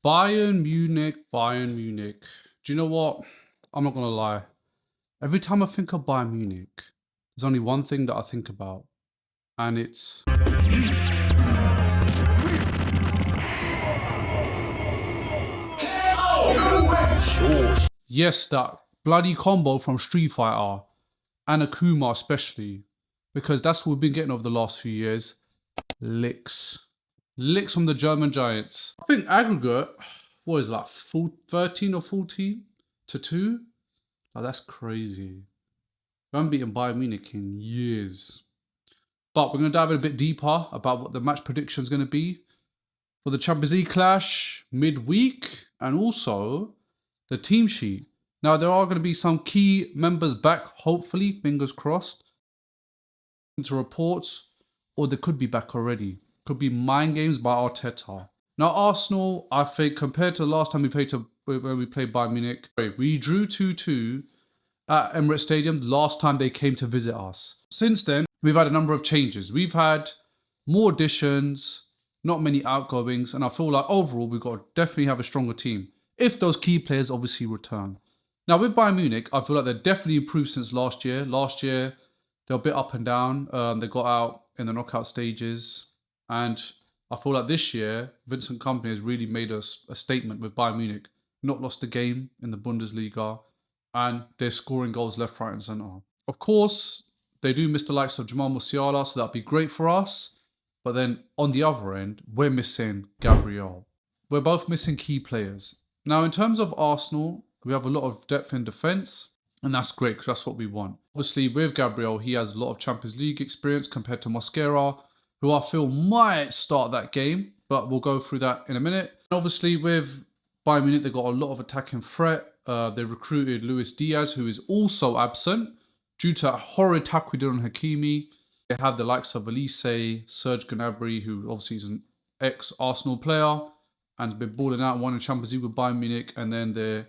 Bayern Munich, Bayern Munich. Do you know what? I'm not gonna lie. Every time I think of Bayern Munich, there's only one thing that I think about, and it's yes, that bloody combo from Street Fighter and Akuma especially, because that's what we've been getting over the last few years. Licks. Licks from the German Giants. I think aggregate, what is that, 13 or 14 to 2? Oh, that's crazy. We haven't beaten Bayern Munich in years. But we're going to dive in a bit deeper about what the match prediction is going to be for the Champions League clash midweek and also the team sheet. Now, there are going to be some key members back, hopefully, fingers crossed, into reports, or they could be back already. Could be mind games by Arteta. Now, Arsenal, I think, compared to the last time when we played Bayern Munich, we drew 2-2 at Emirates Stadium the last time they came to visit us. Since then, we've had a number of changes. We've had more additions, not many outgoings, and I feel like overall we've got to definitely have a stronger team if those key players obviously return. Now, with Bayern Munich, I feel like they've definitely improved since last year. Last year, they're a bit up and down. They got out in the knockout stages. And I feel like this year, Vincent Kompany has really made a statement with Bayern Munich. Not lost a game in the Bundesliga. And they're scoring goals left, right and centre. Of course, they do miss the likes of Jamal Musiala, so that'd be great for us. But then on the other end, we're missing Gabriel. We're both missing key players. Now, in terms of Arsenal, we have a lot of depth in defence. And that's great because that's what we want. Obviously, with Gabriel, he has a lot of Champions League experience compared to Mosquera, who I feel might start that game, but we'll go through that in a minute. And obviously, with Bayern Munich, they've got a lot of attacking threat. They recruited Luis Diaz, who is also absent due to a horrid tackle we did on Hakimi. They had the likes of Elise, Serge Gnabry, who obviously is an ex-Arsenal player and has been balling out, won a Champions League with Bayern Munich, and then their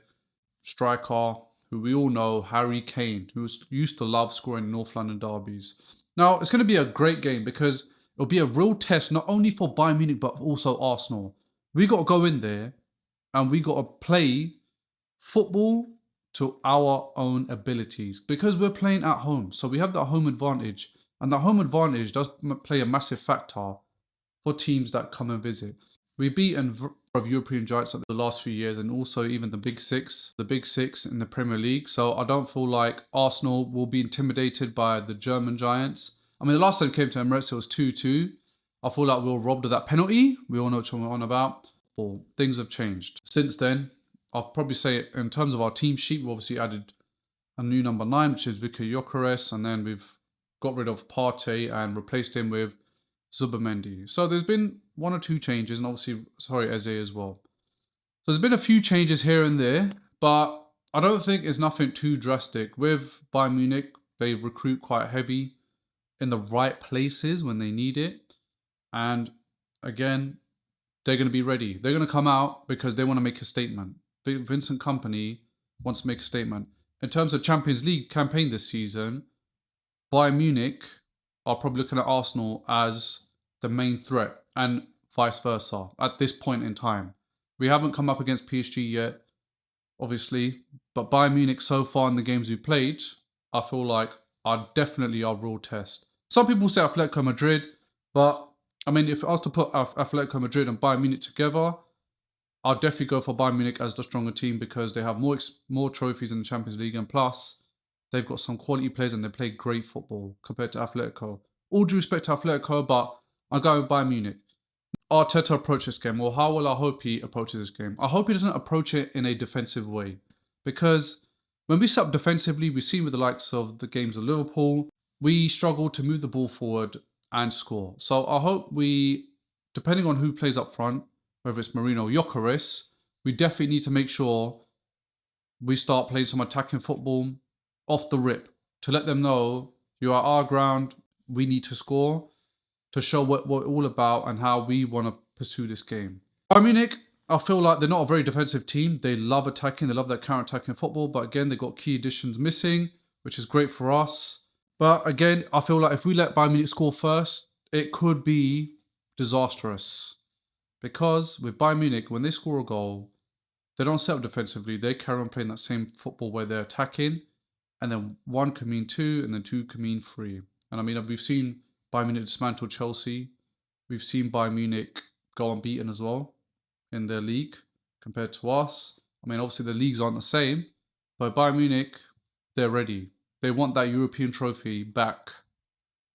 striker, who we all know, Harry Kane, who used to love scoring in North London derbies. Now, it's going to be a great game because it'll be a real test, not only for Bayern Munich, but also Arsenal. We got to go in there and we got to play football to our own abilities because we're playing at home. So we have that home advantage. And that home advantage does play a massive factor for teams that come and visit. We've beaten of European giants the last few years and also even the big six in the Premier League. So I don't feel like Arsenal will be intimidated by the German giants. I mean, the last time it came to Emirates, it was 2-2. I feel like we were robbed of that penalty. We all know what we're on about. Well, things have changed. Since then, I'll probably say in terms of our team sheet, we've obviously added a new number 9, which is Vicar Gyökeres, and then we've got rid of Partey and replaced him with Zubimendi. So there's been 1 or 2 changes, and obviously, Eze as well. So there's been a few changes here and there, but I don't think it's nothing too drastic. With Bayern Munich, they recruit quite heavy in the right places when they need it. And again, they're going to be ready. They're going to come out because they want to make a statement. Vincent Kompany wants to make a statement. In terms of Champions League campaign this season, Bayern Munich are probably looking at Arsenal as the main threat and vice versa at this point in time. We haven't come up against PSG yet, obviously, but Bayern Munich so far in the games we've played, I feel like are definitely our real test. Some people say Atletico Madrid, but I mean, if I was to put Atletico Madrid and Bayern Munich together, I'll definitely go for Bayern Munich as the stronger team because they have more trophies in the Champions League, and plus they've got some quality players and they play great football compared to Atletico. All due respect to Atletico, but I'm going with Bayern Munich. Arteta approach this game. Well, how will I hope he approaches this game? I hope he doesn't approach it in a defensive way because when we set up defensively, we've seen with the likes of the games of Liverpool, we struggle to move the ball forward and score. So I hope we, depending on who plays up front, whether it's Marino or Gyökeres, we definitely need to make sure we start playing some attacking football off the rip to let them know you are our ground, we need to score, to show what we're all about and how we want to pursue this game. Bayern Munich, I feel like they're not a very defensive team. They love attacking, they love that counter-attacking football, but again, they've got key additions missing, which is great for us. But again, I feel like if we let Bayern Munich score first, it could be disastrous. Because with Bayern Munich, when they score a goal, they don't set up defensively. They carry on playing that same football where they're attacking, and then one can mean two, and then two can mean three. And I mean, we've seen Bayern Munich dismantle Chelsea. We've seen Bayern Munich go unbeaten as well in their league compared to us. I mean, obviously the leagues aren't the same, but Bayern Munich, they're ready. They want that European trophy back.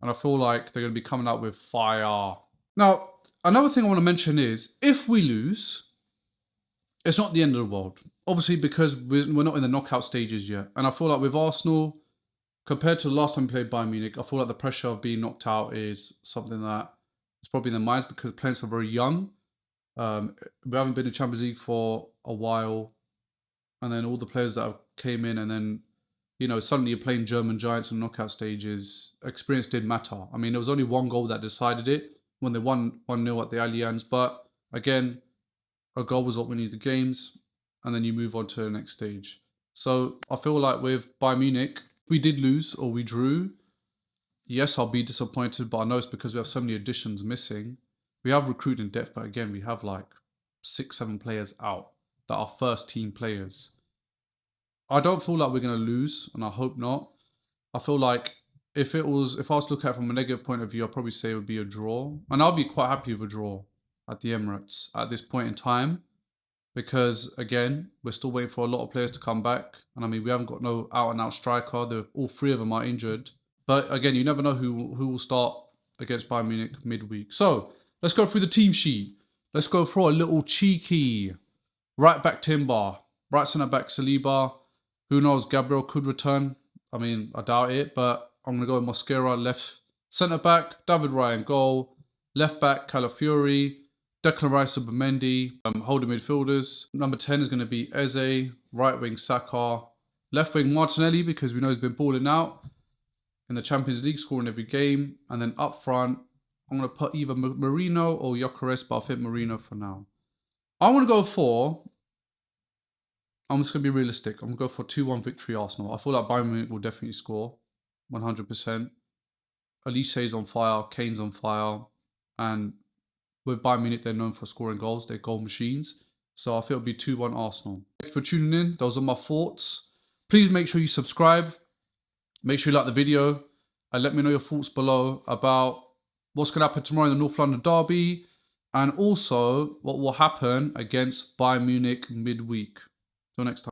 And I feel like they're going to be coming out with fire. Now, another thing I want to mention is, if we lose, it's not the end of the world. Obviously, because we're not in the knockout stages yet. And I feel like with Arsenal, compared to the last time we played Bayern Munich, I feel like the pressure of being knocked out is something that is probably in their minds because the players are very young. We haven't been in Champions League for a while. And then all the players that have came in and then, you know, suddenly you're playing German giants in knockout stages. Experience didn't matter. I mean, there was only one goal that decided it when they won 1-0 at the Allianz. But again, a goal was what we needed the games. And then you move on to the next stage. So I feel like with Bayern Munich, we did lose or we drew. Yes, I'll be disappointed, but I know it's because we have so many additions missing. We have recruiting depth, but again, we have like 6-7 players out that are first team players. I don't feel like we're going to lose, and I hope not. I feel like if I was to look at it from a negative point of view, I'd probably say it would be a draw. And I'll be quite happy with a draw at the Emirates at this point in time. Because, again, we're still waiting for a lot of players to come back. And, I mean, we haven't got no out-and-out striker. All three of them are injured. But, again, you never know who will start against Bayern Munich midweek. So, let's go through the team sheet. Let's go for a little cheeky. Right back Timber. Right centre-back Saliba. Who knows, Gabriel could return. I mean, I doubt it. But I'm going to go with Mosquera. Left centre-back, David Raya goal. Left-back, Calafiori. Declan Rice, Mendy, holding midfielders. Number 10 is going to be Eze. Right wing, Saka. Left wing, Martinelli, because we know he's been balling out in the Champions League, scoring every game. And then up front, I'm going to put either Marino or Gyökeres, but I think Marino for now. I'm going to go for... I'm just going to be realistic. I'm going to go for 2-1 victory Arsenal. I feel like Bayern Munich will definitely score. 100%. Elise's on fire. Kane's on fire. And... with Bayern Munich, they're known for scoring goals. They're goal machines. So I think it'll be 2-1 Arsenal. Thank you for tuning in. Those are my thoughts. Please make sure you subscribe. Make sure you like the video. And let me know your thoughts below about what's going to happen tomorrow in the North London derby. And also what will happen against Bayern Munich midweek. Till next time.